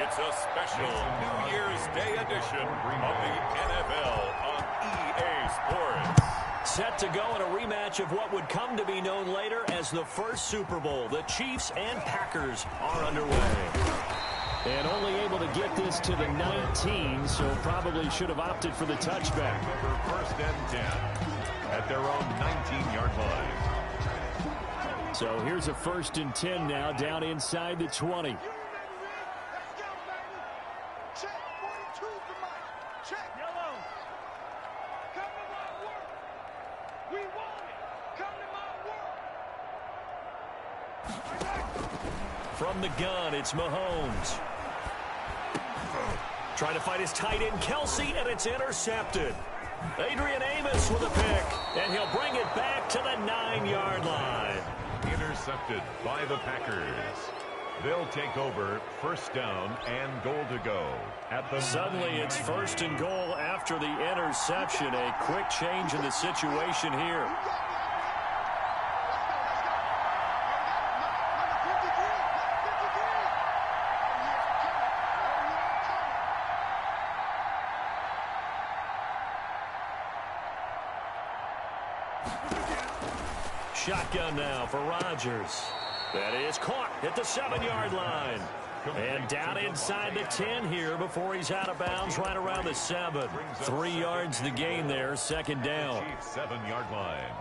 It's a special New Year's Day edition of the NFL on EA Sports. Set to go in a rematch of what would come to be known later as the first Super Bowl. The Chiefs and Packers are underway. And only able to get this to the 19, so probably should have opted for the touchback. First and 10 at their own 19-yard line. So here's a 1st and 10 now down inside the 20. From the gun, it's Mahomes. Trying to fight his tight end, Kelsey, and it's intercepted. Adrian Amos with a pick, and he'll bring it back to the 9-yard line. Intercepted by the Packers. They'll take over 1st down and goal to go. Suddenly it's 1st and goal after the interception. A quick change in the situation here. Shotgun now for Rodgers. That is caught at the 7-yard line. And down inside the 10 here before he's out of bounds right around the 7. 3 yards the gain there, 2nd down. 7-yard line.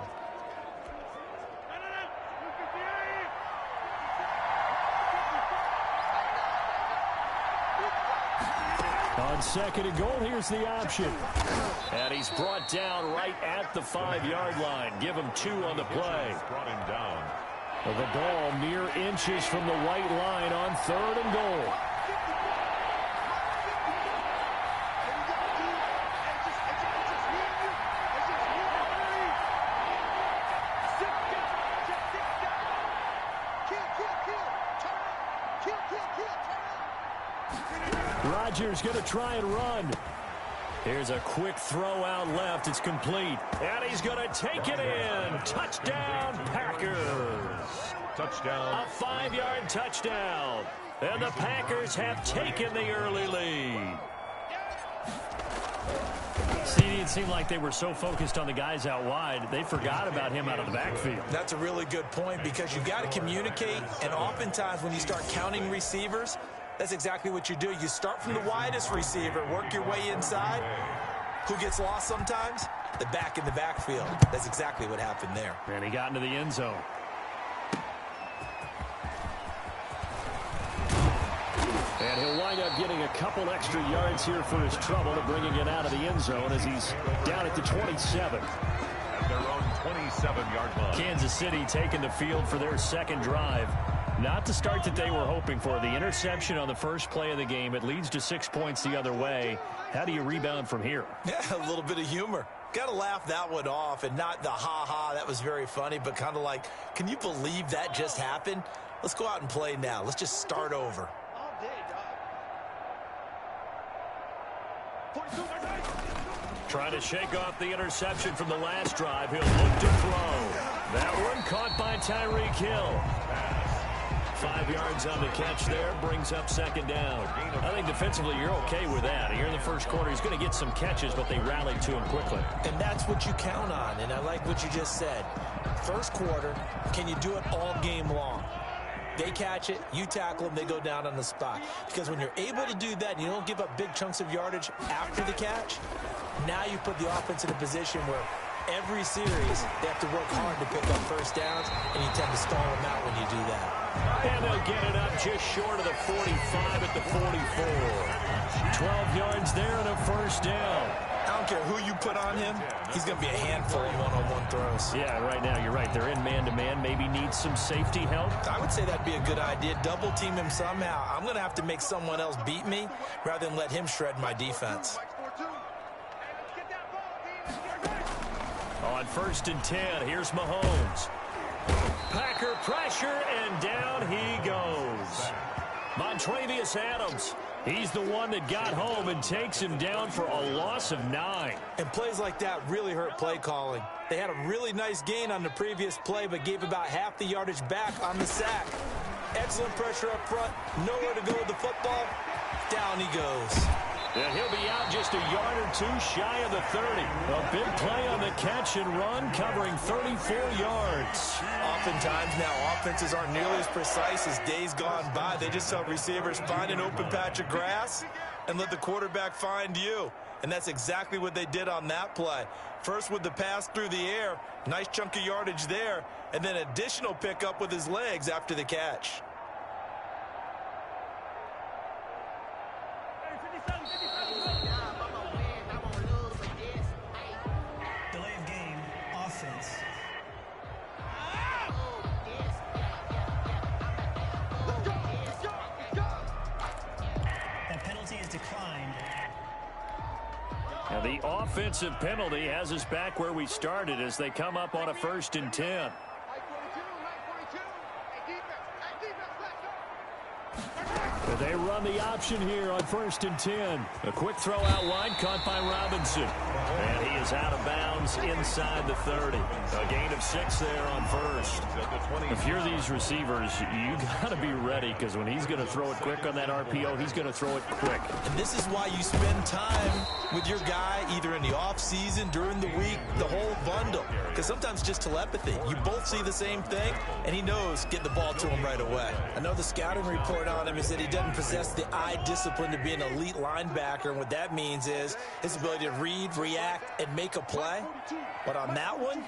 On 2nd and goal, here's the option. And he's brought down right at the 5-yard line. Give him 2 on the play. Brought him down. The ball mere inches from the white line on 3rd and goal. Rodgers going to try and run. Here's a quick throw out left. It's complete. And he's going to take it in. Touchdown, Packers. Touchdown. A 5-yard touchdown. And the Packers have taken the early lead. See, it seemed like they were so focused on the guys out wide, they forgot about him out of the backfield. That's a really good point because you've got to communicate, and oftentimes when you start counting receivers, that's exactly what you do. You start from the widest receiver, work your way inside. Who gets lost sometimes? The back in the backfield. That's exactly what happened there. And he got into the end zone. And he'll wind up getting a couple extra yards here for his trouble and bringing it out of the end zone as he's down at the 27. At their own 27-yard line. Kansas City taking the field for their 2nd drive. Not the start that they were hoping for. The interception on the first play of the game. It leads to 6 points the other way. How do you rebound from here? Yeah, a little bit of humor. Got to laugh that one off and not the ha-ha, that was very funny, but kind of like, can you believe that just happened? Let's go out and play now. Let's just start over. Trying to shake off the interception from the last drive. He'll look to throw. That one caught by Tyreek Hill. 5 yards on the catch there, brings up 2nd down. I think defensively you're okay with that. Here in the first quarter, he's going to get some catches, but they rallied to him quickly. And that's what you count on, and I like what you just said. First quarter, can you do it all game long? They catch it, you tackle them, they go down on the spot. Because when you're able to do that and you don't give up big chunks of yardage after the catch, now you put the offense in a position where every series they have to work hard to pick up 1st downs, and you tend to stall them out when you do that. And they'll get it up just short of the 45 at the 44. 12 yards there and a 1st down. I don't care who you put on him, he's going to be a handful in one-on-one throws. Yeah, right now you're right. They're in man-to-man. Maybe needs some safety help. I would say that'd be a good idea. Double team him somehow. I'm going to have to make someone else beat me rather than let him shred my defense. On 1st and 10, here's Mahomes. Packer pressure, and down he goes. Montravius Adams. He's the one that got home and takes him down for a loss of 9. And plays like that really hurt play calling. They had a really nice gain on the previous play, but gave about half the yardage back on the sack. Excellent pressure up front, nowhere to go with the football. Down he goes. And he'll be out just a yard or two shy of the 30. A big play on the catch and run, covering 34 yards. Oftentimes now, offenses aren't nearly as precise as days gone by. They just tell receivers, find an open patch of grass and let the quarterback find you. And that's exactly what they did on that play. First with the pass through the air, nice chunk of yardage there, and then additional pickup with his legs after the catch. Delay of game, offense. That penalty is declined. And the offensive penalty has us back where we started as they come up on a 1st and 10. They run the option here on 1st and 10. A quick throw out wide, caught by Robinson. And he is out of bounds inside the 30. A gain of 6 there on 1st. If you're these receivers, you got to be ready, because when he's going to throw it quick on that RPO, he's going to throw it quick. And this is why you spend time with your guy either in the offseason, during the week, the whole bundle. Because sometimes just telepathy. You both see the same thing, and he knows get the ball to him right away. I know the scouting report on him is that he doesn't possess the eye discipline to be an elite linebacker, and what that means is his ability to read, react, and make a play. But on that one,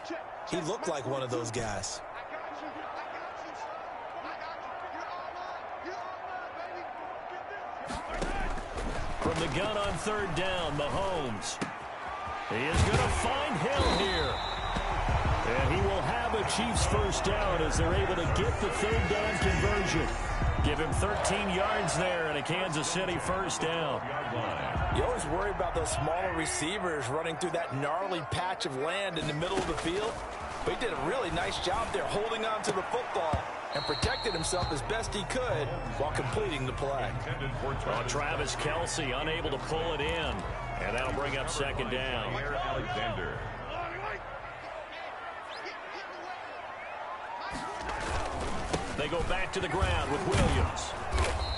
he looked like one of those guys. From the gun on 3rd down, Mahomes. He is going to find Hill here. And he will have a Chiefs 1st down as they're able to get the 3rd down conversion. Give him 13 yards there and a Kansas City 1st down. You always worry about those smaller receivers running through that gnarly patch of land in the middle of the field. But he did a really nice job there holding on to the football and protected himself as best he could while completing the play. Well, Travis Kelce unable to pull it in. And that'll bring up 2nd down. Alexander. They go back to the ground with Williams.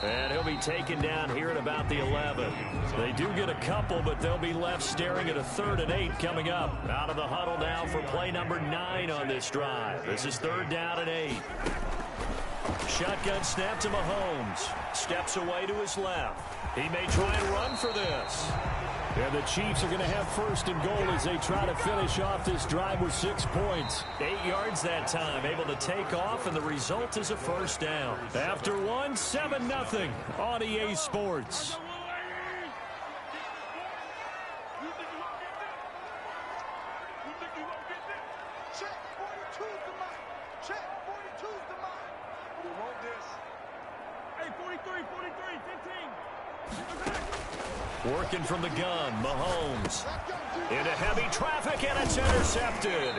And he'll be taken down here at about the 11. They do get a couple, but they'll be left staring at a 3rd and 8 coming up. Out of the huddle now for play number 9 on this drive. This is 3rd down and 8. Shotgun snap to Mahomes. Steps away to his left. He may try and run for this. And the Chiefs are going to have 1st and goal as they try to finish off this drive with 6 points. 8 yards that time, able to take off, and the result is a 1st down. After one, 7-0 on EA Sports. Working from the gun, Mahomes. Into heavy traffic, and it's intercepted.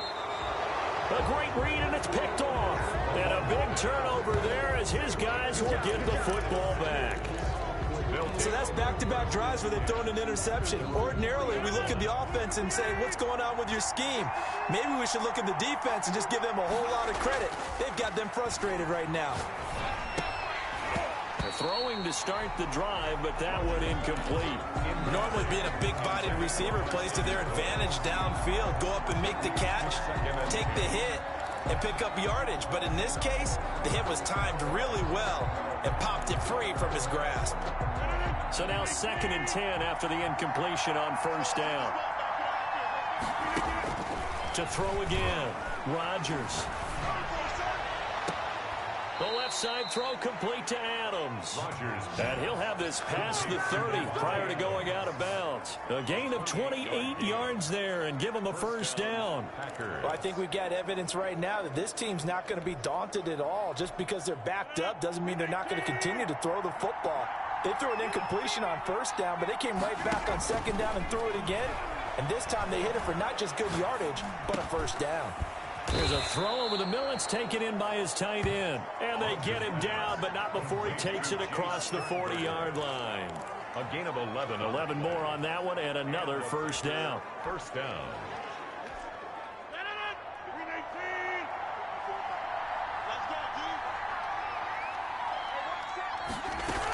A great read, and it's picked off. And a big turnover there as his guys will get the football back. So that's back-to-back drives where they've thrown an interception. Ordinarily, we look at the offense and say, what's going on with your scheme? Maybe we should look at the defense and just give them a whole lot of credit. They've got them frustrated right now. Throwing to start the drive, but that one incomplete. Normally being a big-bodied receiver plays to their advantage downfield. Go up and make the catch, take the hit, and pick up yardage. But in this case, the hit was timed really well and popped it free from his grasp. So now 2nd and 10 after the incompletion on 1st down. To throw again, Rodgers. The left side throw complete to Adams. And he'll have this past the 30 prior to going out of bounds. A gain of 28 yards there and give him a 1st down. Well, I think we've got evidence right now that this team's not going to be daunted at all. Just because they're backed up doesn't mean they're not going to continue to throw the football. They threw an incompletion on 1st down, but they came right back on 2nd down and threw it again. And this time they hit it for not just good yardage, but a 1st down. There's a throw over the middle. It's taken in by his tight end. And they get him down, but not before he takes it across the 40-yard line. A gain of 11. 11 more on that one, and another 1st down. 1st down.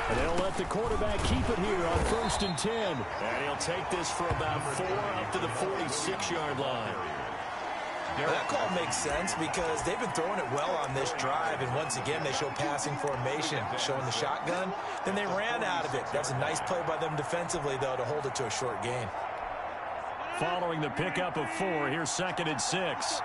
And they'll let the quarterback keep it here on 1st and 10. And he'll take this for about 4 up to the 46-yard line. Well, that call makes sense because they've been throwing it well on this drive, and once again they show passing formation, showing the shotgun. Then they ran out of it. That's a nice play by them defensively, though, to hold it to a short gain. Following the pickup of 4, here's 2nd and 6.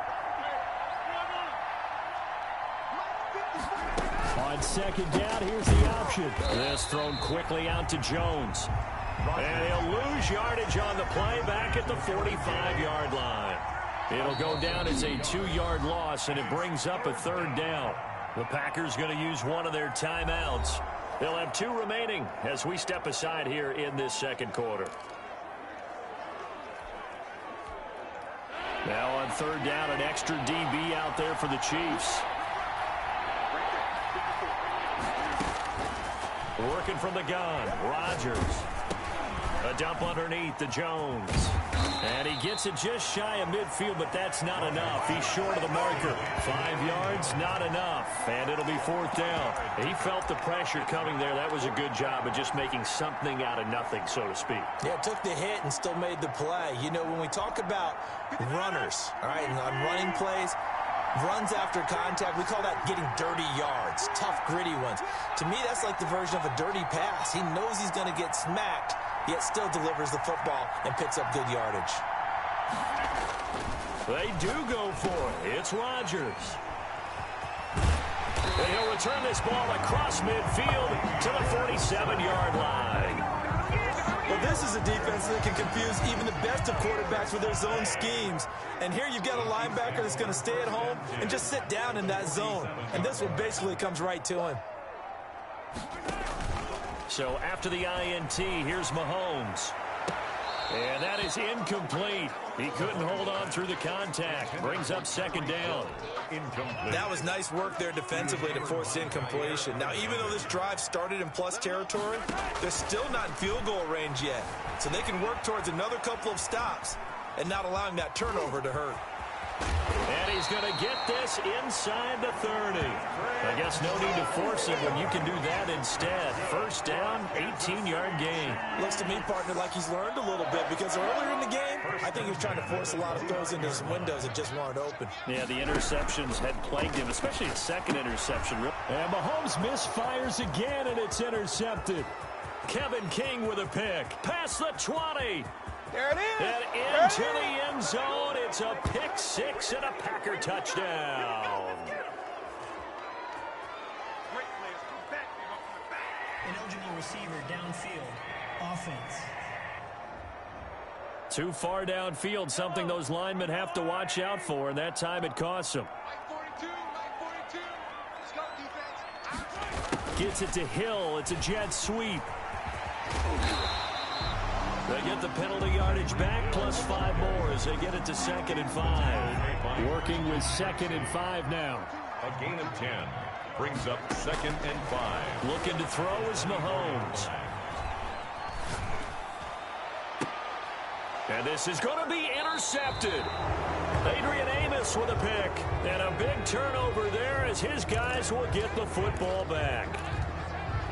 On 2nd down, here's the option. This thrown quickly out to Jones. And he'll lose yardage on the play back at the 45-yard line. It'll go down as a 2-yard loss, and it brings up a 3rd down. The Packers going to use one of their timeouts. They'll have 2 remaining as we step aside here in this 2nd quarter. Now on 3rd down, an extra DB out there for the Chiefs. Working from the gun, Rodgers. A dump underneath to Jones. And he gets it just shy of midfield, but that's not enough. He's short of the marker. 5 yards, not enough. And it'll be 4th down. He felt the pressure coming there. That was a good job of just making something out of nothing, so to speak. Yeah, took the hit and still made the play. You know, when we talk about runners, all right, and on running plays, runs after contact, we call that getting dirty yards, tough, gritty ones. To me, that's like the version of a dirty pass. He knows he's going to get smacked, yet still delivers the football and picks up good yardage. They do go for it. It's Rodgers. And he'll return this ball across midfield to the 47-yard line. Well, this is a defense that can confuse even the best of quarterbacks with their zone schemes. And here you've got a linebacker that's going to stay at home and just sit down in that zone. And this one basically comes right to him. So after the INT, here's Mahomes. And that is incomplete. He couldn't hold on through the contact. Brings up 2nd down. Incomplete. That was nice work there defensively to force incompletion. Now, even though this drive started in plus territory, they're still not in field goal range yet. So they can work towards another couple of stops and not allowing that turnover to hurt. And he's going to get this inside the 30. I guess no need to force it when you can do that instead. 1st down, 18-yard gain. Looks to me, partner, like he's learned a little bit because earlier in the game, I think he was trying to force a lot of throws into some windows that just weren't open. Yeah, the interceptions had plagued him, especially a 2nd interception. And Mahomes misfires again, and it's intercepted. Kevin King with a pick. Past the 20. There it is. And into the end zone. It's a pick 6 and a Packer touchdown. Ineligible receiver downfield. Offense. Too far downfield, something those linemen have to watch out for, and that time it costs them. Gets it to Hill. It's a jet sweep. They get the penalty yardage back plus 5 more as they get it to 2nd and 5. Working with 2nd and 5 now. A gain of 10 brings up 2nd and 5. Looking to throw is Mahomes. And this is going to be intercepted. Adrian Amos with a pick. And a big turnover there as his guys will get the football back.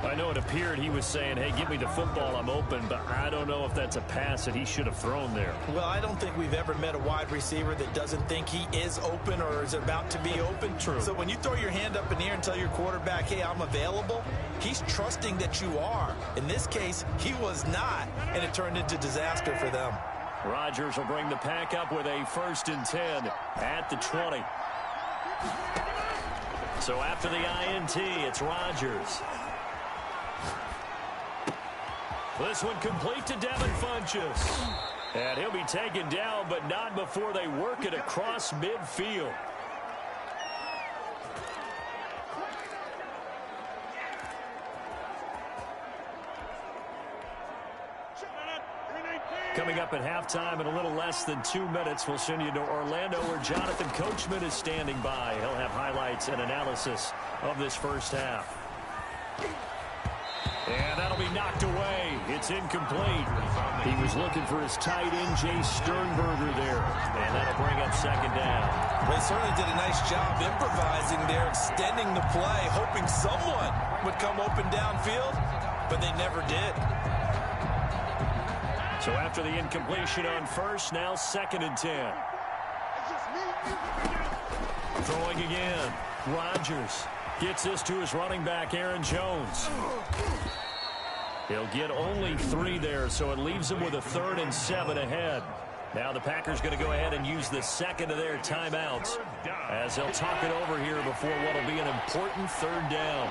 I know it appeared he was saying, hey, give me the football, I'm open, but I don't know if that's a pass that he should have thrown there. Well, I don't think we've ever met a wide receiver that doesn't think he is open or is about to be open. True. So when you throw your hand up in the air and tell your quarterback, hey, I'm available, he's trusting that you are. In this case, he was not, and it turned into disaster for them. Rodgers will bring the pack up with a 1st and 10 at the 20. So after the INT, it's Rodgers. This one complete to Devin Funchess. And he'll be taken down, but not before they work it across midfield. Coming up at halftime in a little less than 2 minutes, we'll send you to Orlando where Jonathan Coachman is standing by. He'll have highlights and analysis of this first half. And that'll be knocked away. It's incomplete. He was looking for his tight end, Jay Sternberger there. And that'll bring up 2nd down. Well, he certainly did a nice job improvising there, extending the play, hoping someone would come open downfield. but they never did. So after the incompletion on first, now 2nd and 10. Throwing again. Rodgers gets this to his running back, Aaron Jones. He'll get only 3 there, so it leaves him with a 3rd and 7 ahead. Now the Packers going to go ahead and use the second of their timeouts as they'll talk it over here before what will be an important 3rd down.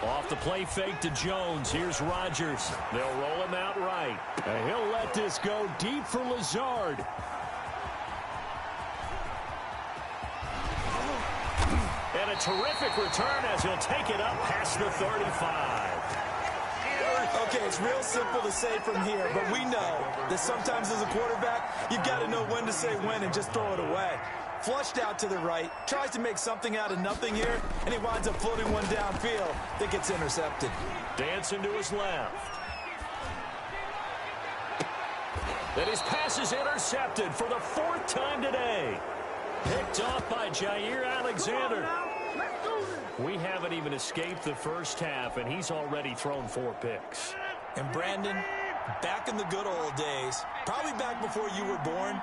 Off the play fake to Jones. Here's Rodgers. They'll roll him out right. And he'll let this go deep for Lazard. And a terrific return as he'll take it up past the 35. Okay, it's real simple to say from here, but we know that sometimes as a quarterback, you've got to know when to say when and just throw it away. Flushed out to the right, tries to make something out of nothing here, and he winds up floating one downfield that gets intercepted. Dancing to his left. And his pass is intercepted for the 4th time today. Picked off by Jair Alexander. We haven't even escaped the first half, and he's already thrown 4 picks. And Brandon, back in the good old days, probably back before you were born,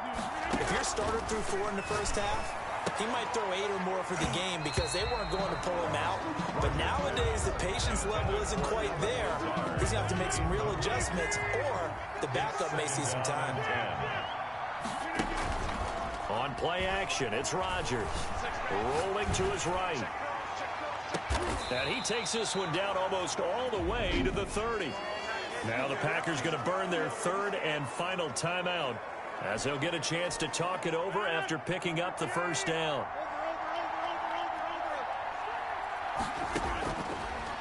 if your starter threw 4 in the first half, he might throw 8 or more for the game because they weren't going to pull him out. But nowadays, the patience level isn't quite there. He's going to have to make some real adjustments, or the backup may see some time. On play action, it's Rodgers. Rolling to his right. And he takes this one down almost all the way to the 30. Now the Packers going to burn their 3rd and final timeout as they'll get a chance to talk it over after picking up the first down.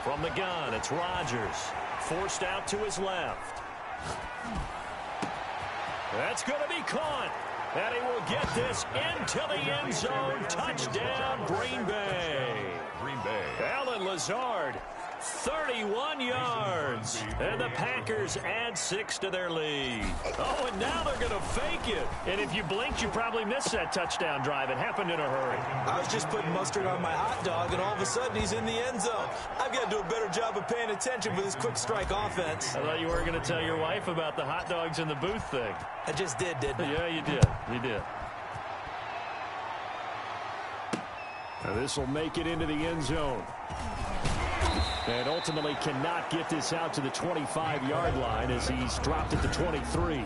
From the gun, it's Rodgers. Forced out to his left. That's going to be caught. And he will get this into the end zone. Touchdown, Green Bay. Alan Lazard, 31 yards. And the Packers add 6 to their lead. Oh, and now they're going to fake it. And if you blinked, you probably missed that touchdown drive. It happened in a hurry. I was just putting mustard on my hot dog, and all of a sudden he's in the end zone. I've got to do a better job of paying attention for this quick strike offense. I thought you were going to tell your wife about the hot dogs in the booth thing. I just did, didn't I? Yeah, you did. You did. Now this will make it into the end zone. And ultimately cannot get this out to the 25-yard line as he's dropped at the 23.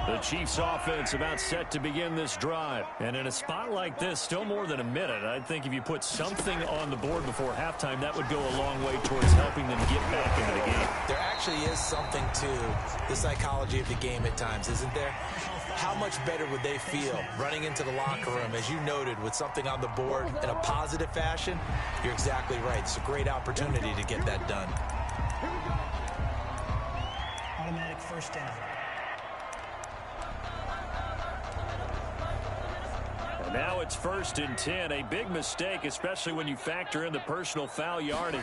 The Chiefs offense about set to begin this drive. And in a spot like this, still more than a minute, I think if you put something on the board before halftime, that would go a long way towards helping them get back into the game. There actually is something to the psychology of the game at times, isn't there? How much better would they feel running into the locker room, as you noted, with something on the board in a positive fashion? You're exactly right. It's a great opportunity to get that done. Automatic first down. Now it's 1st and 10. A big mistake, especially when you factor in the personal foul yardage.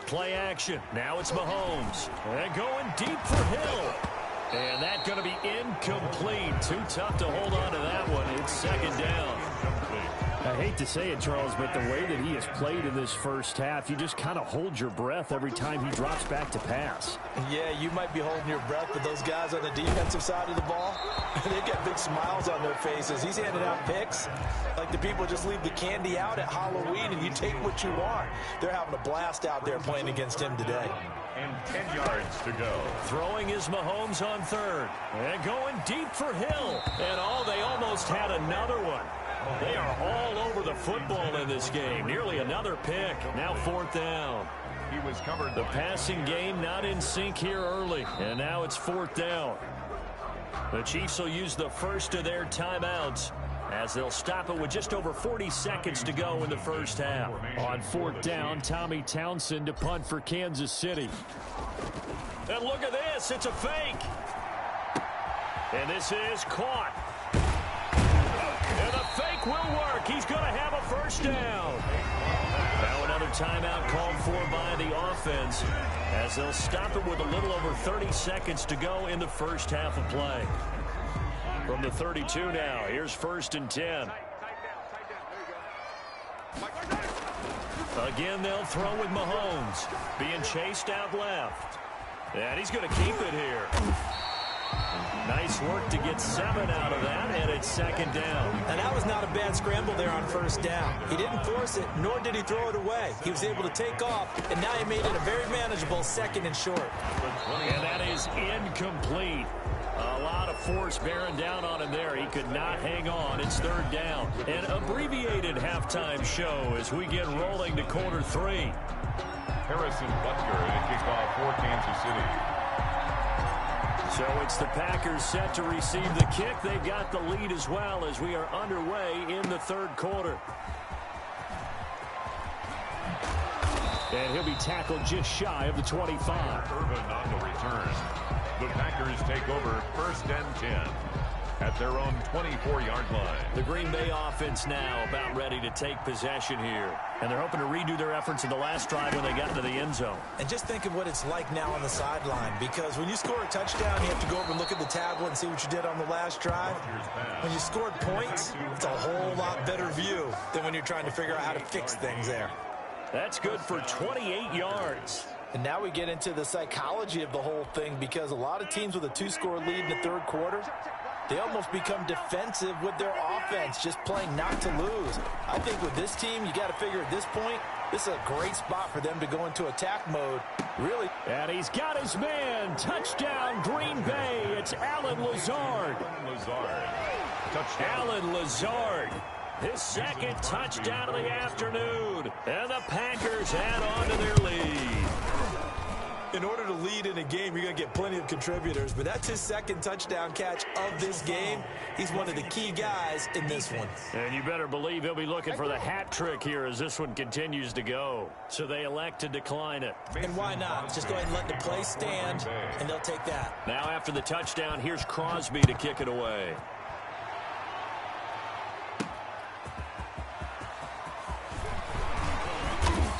Play action. Now it's Mahomes. And going deep for Hill. And that's going to be incomplete. Too tough to hold on to that one. It's 2nd down. I hate to say it, Charles, but the way that he has played in this first half, you just kind of hold your breath every time he drops back to pass. Yeah, you might be holding your breath, but those guys on the defensive side of the ball, they've got big smiles on their faces. He's handing out picks like the people just leave the candy out at Halloween and you take what you want. They're having a blast out there playing against him today. And 10 yards to go. Throwing is Mahomes on 3rd. And going deep for Hill. And they almost had another one. They are all over the football in this game. Nearly another pick. Now 4th down. He was covered. The passing game not in sync here early. And now it's 4th down. The Chiefs will use the first of their timeouts as they'll stop it with just over 40 seconds to go in the first half. On 4th down, Tommy Townsend to punt for Kansas City. And look at this. It's a fake. And this is caught. And the fake will work. He's going to have a first down. Now another timeout called for by the offense as they'll stop it with a little over 30 seconds to go in the first half of play. From the 32 now, here's 1st and 10. Again, they'll throw with Mahomes. Being chased out left. And he's going to keep it here. Nice work to get 7 out of that, and it's 2nd down. And that was not a bad scramble there on 1st down. He didn't force it, nor did he throw it away. He was able to take off, and now he made it a very manageable 2nd and short. And that is incomplete. A lot of force bearing down on him there. He could not hang on. It's 3rd down. An abbreviated halftime show as we get rolling to quarter 3. Harrison Butker in a kickoff for Kansas City. So it's the Packers set to receive the kick. They've got the lead as well as we are underway in the 3rd quarter. And he'll be tackled just shy of the 25. Irvin on the return. The Packers take over 1st and 10 at their own 24-yard line. The Green Bay offense now about ready to take possession here. And they're hoping to redo their efforts in the last drive when they got into the end zone. And just think of what it's like now on the sideline, because when you score a touchdown, you have to go over and look at the tablet and see what you did on the last drive. When you scored points, it's a whole lot better view than when you're trying to figure out how to fix things there. That's good for 28 yards. And now we get into the psychology of the whole thing, because a lot of teams with a 2-score lead in the 3rd quarter, they almost become defensive with their offense, just playing not to lose. I think with this team, you got to figure at this point, this is a great spot for them to go into attack mode. Really. And he's got his man. Touchdown, Green Bay. It's Allen Lazard. Allen Lazard. His 2nd touchdown of the afternoon. And the Packers add on to their lead. In order to lead in a game, you're going to get plenty of contributors, but that's his 2nd touchdown catch of this game. He's one of the key guys in this one. And you better believe he'll be looking for the hat trick here as this one continues to go. So they elect to decline it. And why not? Just go ahead and let the play stand, and they'll take that. Now after the touchdown, here's Crosby to kick it away.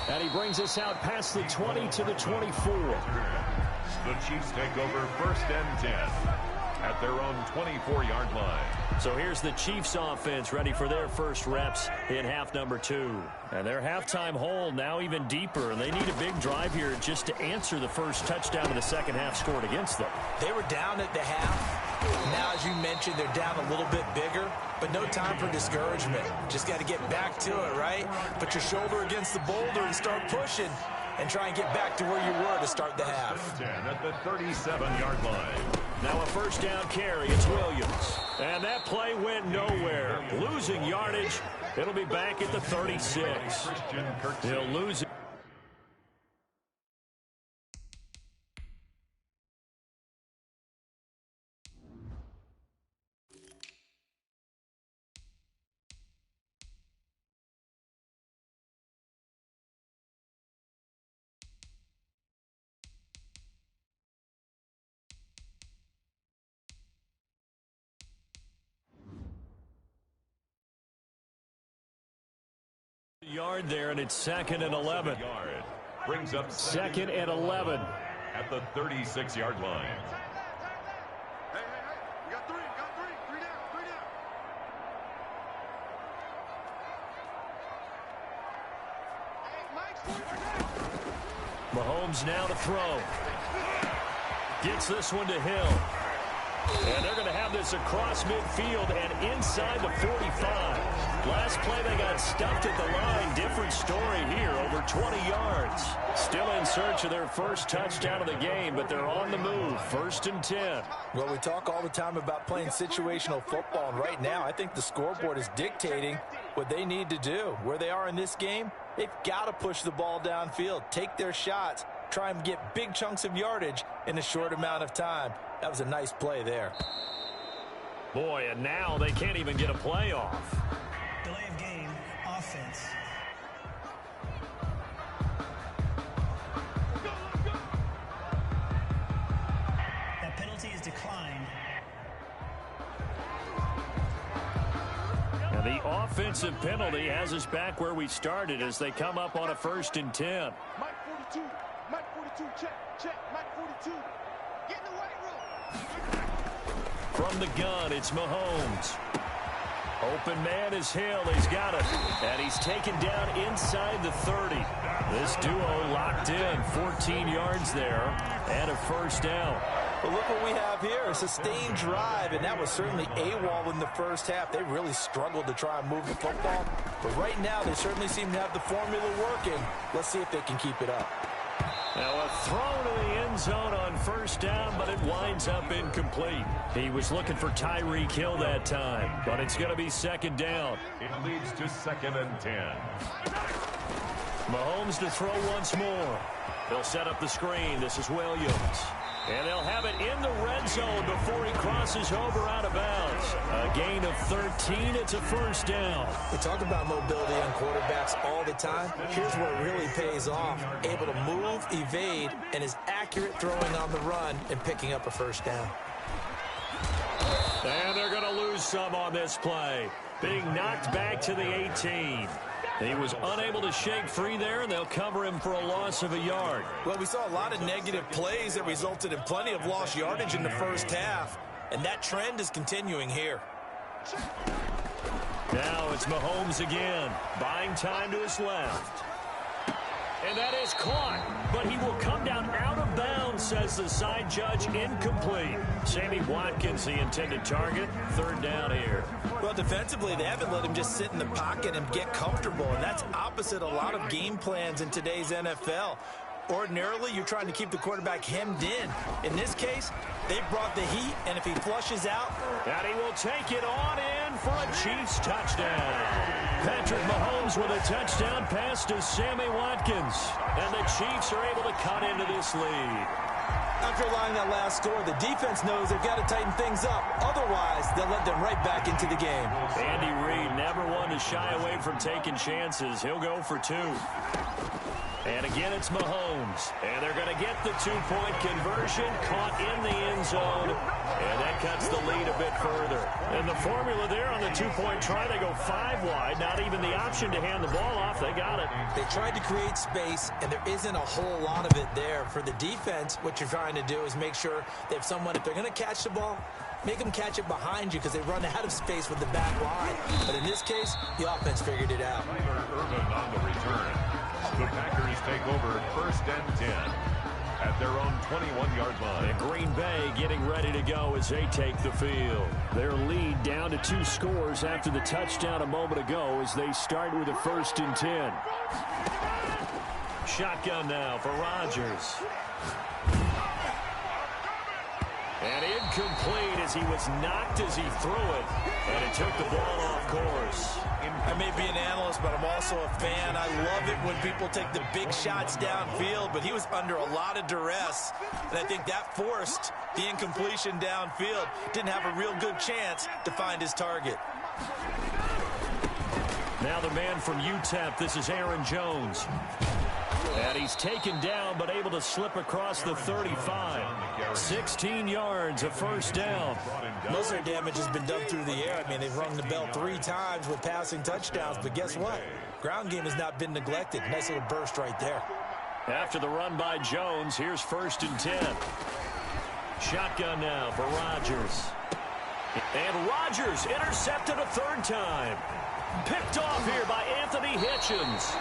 And he brings us out past the 20 to the 24. The Chiefs take over 1st and 10 at their own 24-yard line. So here's the Chiefs offense ready for their first reps in half number 2. And their halftime hole now even deeper, and they need a big drive here just to answer the first touchdown of the 2nd half scored against them. They were down at the half. Now, as you mentioned, they're down a little bit bigger, but no time for discouragement. Just got to get back to it, right? Put your shoulder against the boulder and start pushing and try and get back to where you were to start the half. At the 37-yard line. Now a 1st down carry. It's Williams. And that play went nowhere. Losing yardage. It'll be back at the 36. He'll lose it. Yard there, and it's 2nd and 11. Brings up 2nd and 11 at the 36-yard line. You got three down. Mahomes now to throw. Gets this one to Hill. And they're going to have this across midfield and inside the 45. Last play they got stuffed at the line. Different story here, over 20 yards. Still in search of their first touchdown of the game, but they're on the move. 1st and 10. Well, we talk all the time about playing situational football, and right now I think the scoreboard is dictating what they need to do. Where they are in this game, they've got to push the ball downfield, take their shots, try and get big chunks of yardage in a short amount of time. That was a nice play there. Boy, and now they can't even get a play off. Delay of game, offense. That penalty is declined. And the offensive penalty has us back where we started as they come up on a 1st and 10. Mike 42, check, Mike 42. Get in the weight room. From the gun, it's Mahomes. Open man is Hill. He's got it. And he's taken down inside the 30. This duo locked in. 14 yards there and a first down. But look what we have here, a sustained drive, and that was certainly AWOL in the first half. They really struggled to try and move the football. But right now, they certainly seem to have the formula working. Let's see if they can keep it up. Now a throw to the end zone on first down, but it winds up incomplete. He was looking for Tyreek Hill that time, but it's going to be second down. It leads to 2nd and 10. Mahomes to throw once more. They'll set up the screen. This is Williams. And they'll have it in the red zone before he crosses over out of bounds. A gain of 13. It's a first down. We talk about mobility on quarterbacks all the time. Here's where it really pays off. Able to move, evade, and is accurate throwing on the run and picking up a first down. And they're going to lose some on this play. Being knocked back to the 18. He was unable to shake free there, and they'll cover him for a loss of a yard. Well, we saw a lot of negative plays that resulted in plenty of lost yardage in the first half, and that trend is continuing here. Now it's Mahomes again, buying time to his left. And that is caught, but he will come down out of bounds, says the side judge, incomplete. Sammy Watkins, the intended target, third down here. Well, defensively, they haven't let him just sit in the pocket and get comfortable, and that's opposite a lot of game plans in today's NFL. Ordinarily, you're trying to keep the quarterback hemmed in. In this case, they brought the heat, and if he flushes out... And he will take it on in for a Chiefs touchdown. Patrick Mahomes with a touchdown pass to Sammy Watkins. And the Chiefs are able to cut into this lead. After allowing that last score, the defense knows they've got to tighten things up. Otherwise, they'll let them right back into the game. Andy Reid never one to shy away from taking chances. He'll go for two. And again, it's Mahomes. And they're going to get the two-point conversion, caught in the end zone. And that cuts the lead a bit further. And the formula there on the two-point try, they go 5 wide. Not even the option to hand the ball off. They got it. They tried to create space, and there isn't a whole lot of it there. For the defense, what you're trying to do is make sure that if they're going to catch the ball, make them catch it behind you because they run out of space with the back line. But in this case, the offense figured it out. Irvin on the return. The Packers take over 1st and 10 at their own 21-yard line. And Green Bay getting ready to go as they take the field. Their lead down to 2 scores after the touchdown a moment ago as they start with a 1st and 10. Shotgun now for Rodgers. And incomplete as he was knocked as he threw it. And it took the ball off course. I may be an analyst, but I'm also a fan. I love it when people take the big shots downfield, but he was under a lot of duress, and I think that forced the incompletion downfield. Didn't have a real good chance to find his target. Now the man from UTEP, this is Aaron Jones. And he's taken down, but able to slip across the 35. 16 yards, a first down. Most of their damage has been done through the air. I mean, they've rung the bell 3 times with passing touchdowns, but guess what? Ground game has not been neglected. Nice little burst right there. After the run by Jones, here's 1st and 10. Shotgun now for Rodgers. And Rodgers intercepted a 3rd time. Picked off here by Anthony Hitchens.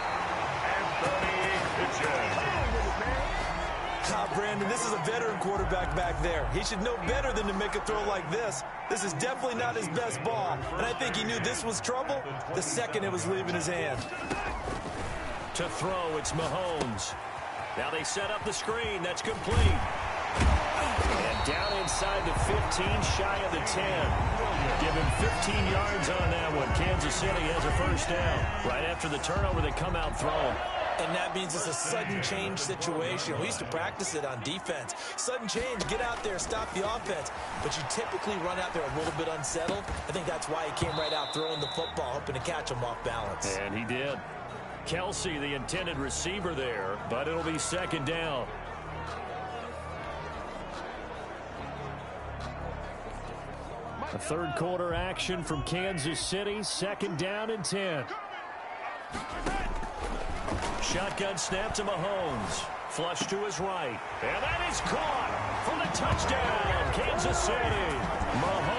Brandon, this is a veteran quarterback back there. He should know better than to make a throw like this. This is definitely not his best ball, and I think he knew this was trouble the second it was leaving his hand. To throw, it's Mahomes. Now they set up the screen. That's complete. And down inside the 15, shy of the 10. Give him 15 yards on that one. Kansas City has a first down. Right after the turnover, they come out throwing. And that means it's a sudden change situation. We used to practice it on defense. Sudden change, get out there, stop the offense. But you typically run out there a little bit unsettled. I think that's why he came right out throwing the football, hoping to catch him off balance. And he did. Kelsey, the intended receiver there, but it'll be second down. A third quarter action from Kansas City, 2nd down and 10. Shotgun snap to Mahomes. Flush to his right. And that is caught for the touchdown, Kansas City. Mahomes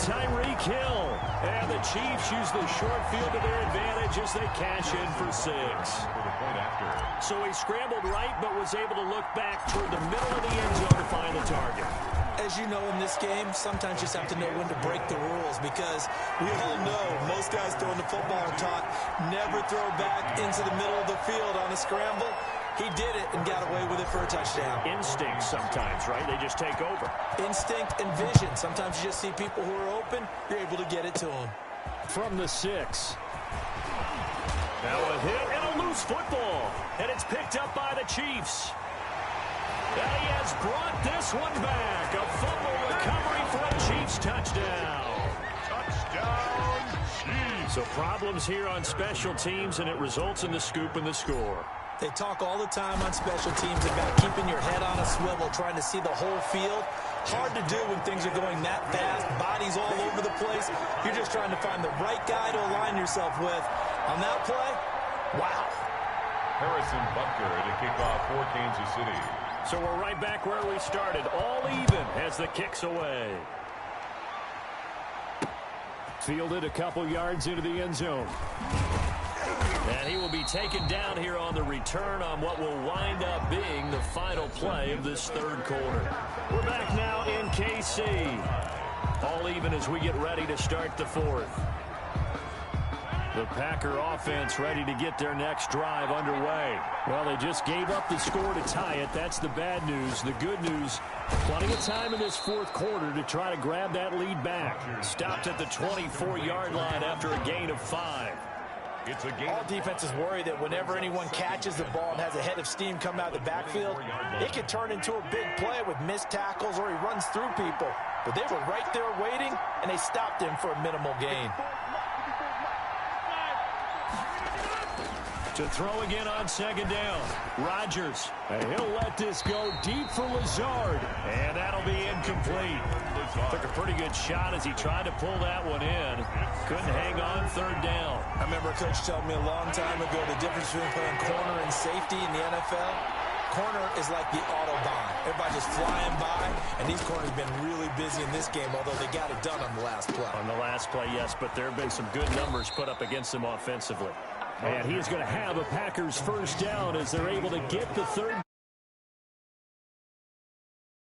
Tyreek Hill. And the Chiefs use the short field to their advantage as they cash in for 6. So he scrambled right, but was able to look back toward the middle of the end zone to find the target. As you know, in this game, sometimes you just have to know when to break the rules, because we all know most guys throwing the football are taught never throw back into the middle of the field on a scramble. He did it and got away with it for a touchdown. Instinct sometimes, right? They just take over. Instinct and vision. Sometimes you just see people who are open, you're able to get it to them. From the 6. Now a hit and a loose football. And it's picked up by the Chiefs. And he has brought this one back. A fumble recovery for a Chiefs touchdown. Touchdown, Chiefs. So problems here on special teams, and it results in the scoop and the score. They talk all the time on special teams about keeping your head on a swivel, trying to see the whole field. Hard to do when things are going that fast, bodies all over the place. You're just trying to find the right guy to align yourself with. On that play, wow. Harrison Butker to kick off for Kansas City. So we're right back where we started, all even as the kick's away. Fielded a couple yards into the end zone. And he will be taken down here on the return on what will wind up being the final play of this third quarter. We're back now in KC. All even as we get ready to start the fourth. The Packer offense ready to get their next drive underway. Well, they just gave up the score to tie it. That's the bad news. The good news, plenty of time in this fourth quarter to try to grab that lead back. Stopped at the 24-yard line after a gain of 5. It's a game. All defenses worry that whenever anyone catches the ball and has a head of steam come out of the backfield, it could turn into a big play with missed tackles or he runs through people. But they were right there waiting, and they stopped him for a minimal gain. To throw again on second down. Rodgers. And he'll let this go deep for Lazard. And that'll be incomplete. Took a pretty good shot as he tried to pull that one in. Couldn't hang on third down. I remember a coach telling me a long time ago the difference between playing corner and safety in the NFL. Corner is like the Autobahn. Everybody just flying by, and these corners have been really busy in this game, although they got it done on the last play. On the last play, yes, but there have been some good numbers put up against them offensively. And he is going to have a Packers first down as they're able to get the third